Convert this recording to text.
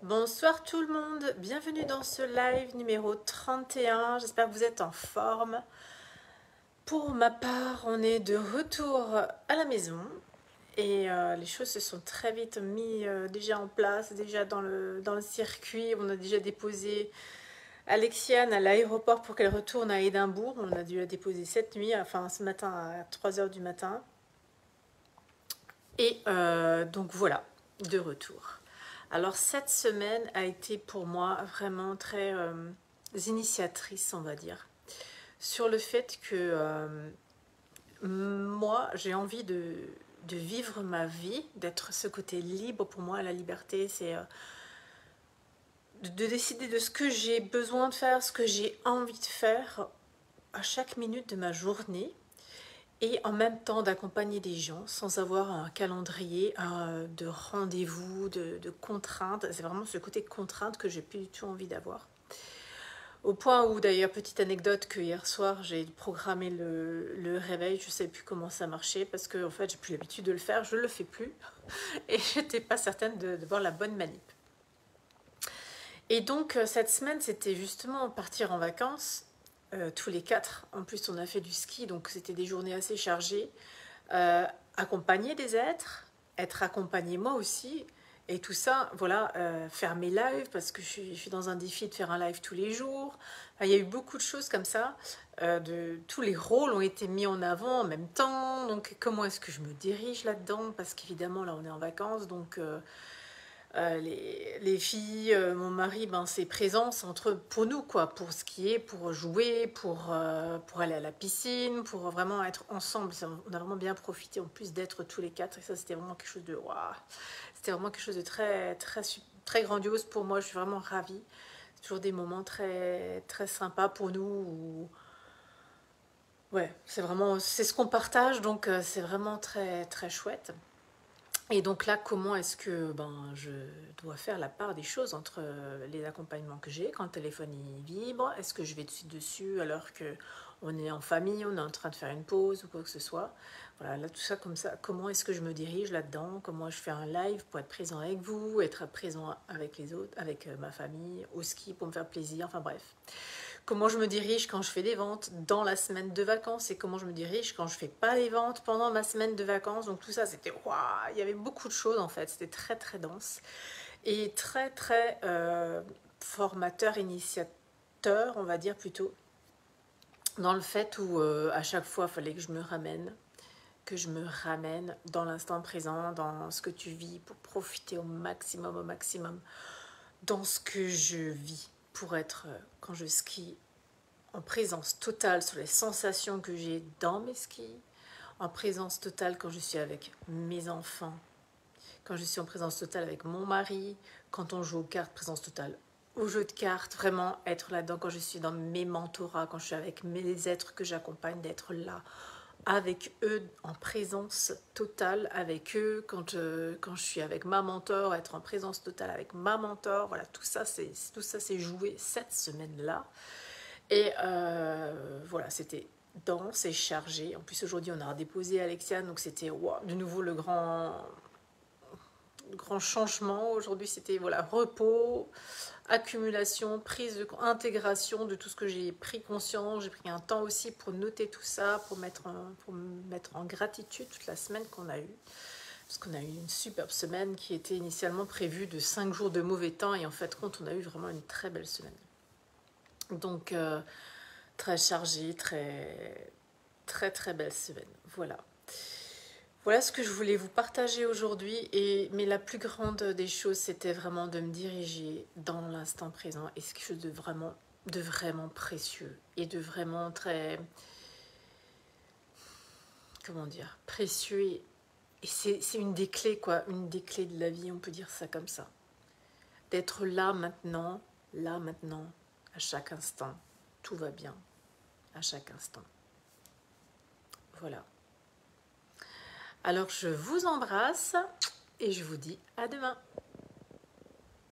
Bonsoir tout le monde, bienvenue dans ce live numéro 31, j'espère que vous êtes en forme. Pour ma part, on est de retour à la maison et les choses se sont très vite mis déjà en place, déjà dans le circuit. On a déjà déposé Alexiane à l'aéroport pour qu'elle retourne à Édimbourg. On a dû la déposer cette nuit, enfin ce matin à 3 heures du matin. Et donc voilà, de retour. Alors cette semaine a été pour moi vraiment très initiatrice, on va dire, sur le fait que moi j'ai envie de vivre ma vie, d'être ce côté libre. Pour moi la liberté c'est de décider de ce que j'ai besoin de faire, ce que j'ai envie de faire à chaque minute de ma journée et en même temps d'accompagner des gens sans avoir un calendrier de rendez-vous, de contraintes. C'est vraiment ce côté contrainte que j'ai plus du tout envie d'avoir. Au point où d'ailleurs, petite anecdote, que hier soir j'ai programmé le réveil, je ne sais plus comment ça marchait parce que en fait j'ai plus l'habitude de le faire, je ne le fais plus et j'étais pas certaine de voir la bonne manip. Et donc cette semaine c'était justement partir en vacances, tous les quatre. En plus on a fait du ski donc c'était des journées assez chargées. Accompagner des êtres, être accompagné moi aussi, et tout ça, voilà, faire mes lives, parce que je suis dans un défi de faire un live tous les jours. Enfin, il y a eu beaucoup de choses comme ça, tous les rôles ont été mis en avant en même temps, donc comment est-ce que je me dirige là-dedans, parce qu'évidemment là on est en vacances, donc les filles, mon mari, ben, c'est présence entre pour nous, quoi, pour skier, pour jouer, pour aller à la piscine, pour vraiment être ensemble. On a vraiment bien profité en plus d'être tous les quatre, et ça c'était vraiment quelque chose de waouh, c'était vraiment quelque chose de très très très grandiose pour moi. Je suis vraiment ravie. C'est toujours des moments très très sympas pour nous. Ouais, c'est vraiment c'est ce qu'on partage, donc c'est vraiment très très chouette. Et donc là, comment est-ce que je dois faire la part des choses entre les accompagnements que j'ai quand le téléphone il vibre? Est-ce que je vais dessus alors que on est en famille, on est en train de faire une pause ou quoi que ce soit? Voilà, là tout ça comme ça, comment est-ce que je me dirige là-dedans? Comment je fais un live pour être présent avec vous, être présent avec les autres, avec ma famille, au ski pour me faire plaisir, enfin bref. Comment je me dirige quand je fais des ventes dans la semaine de vacances et comment je me dirige quand je fais pas les ventes pendant ma semaine de vacances. Donc tout ça, c'était waouh, il y avait beaucoup de choses en fait, c'était très très dense et très très formateur, initiateur, on va dire plutôt, dans le fait où à chaque fois, il fallait que je me ramène dans l'instant présent, dans ce que tu vis pour profiter au maximum dans ce que je vis pour être, quand je skie, en présence totale sur les sensations que j'ai dans mes skis, en présence totale quand je suis avec mes enfants, quand je suis en présence totale avec mon mari, quand on joue aux cartes, présence totale au jeu de cartes, vraiment être là-dedans quand je suis dans mes mentorats, quand je suis avec mes êtres que j'accompagne, d'être là avec eux en présence totale avec eux, quand je suis avec ma mentor, être en présence totale avec ma mentor, voilà, tout ça c'est joué cette semaine-là. Et voilà, c'était dense et chargé. En plus, aujourd'hui, on a redéposé Alexiane, donc c'était wow, de nouveau le grand changement. Aujourd'hui, c'était voilà, repos, accumulation, intégration de tout ce que j'ai pris conscience. J'ai pris un temps aussi pour noter tout ça, pour me mettre en gratitude toute la semaine qu'on a eue. Parce qu'on a eu une superbe semaine qui était initialement prévue de 5 jours de mauvais temps, et en fait, compte, on a eu vraiment une très belle semaine. Donc, très chargée, très très très belle semaine. Voilà. Voilà ce que je voulais vous partager aujourd'hui. Mais la plus grande des choses, c'était vraiment de me diriger dans l'instant présent. Et c'est quelque chose de vraiment précieux et de vraiment très, comment dire, précieux. Et c'est une des clés, quoi, une des clés de la vie, on peut dire ça comme ça. D'être là maintenant, à chaque instant. Tout va bien, à chaque instant. Voilà. Alors je vous embrasse et je vous dis à demain.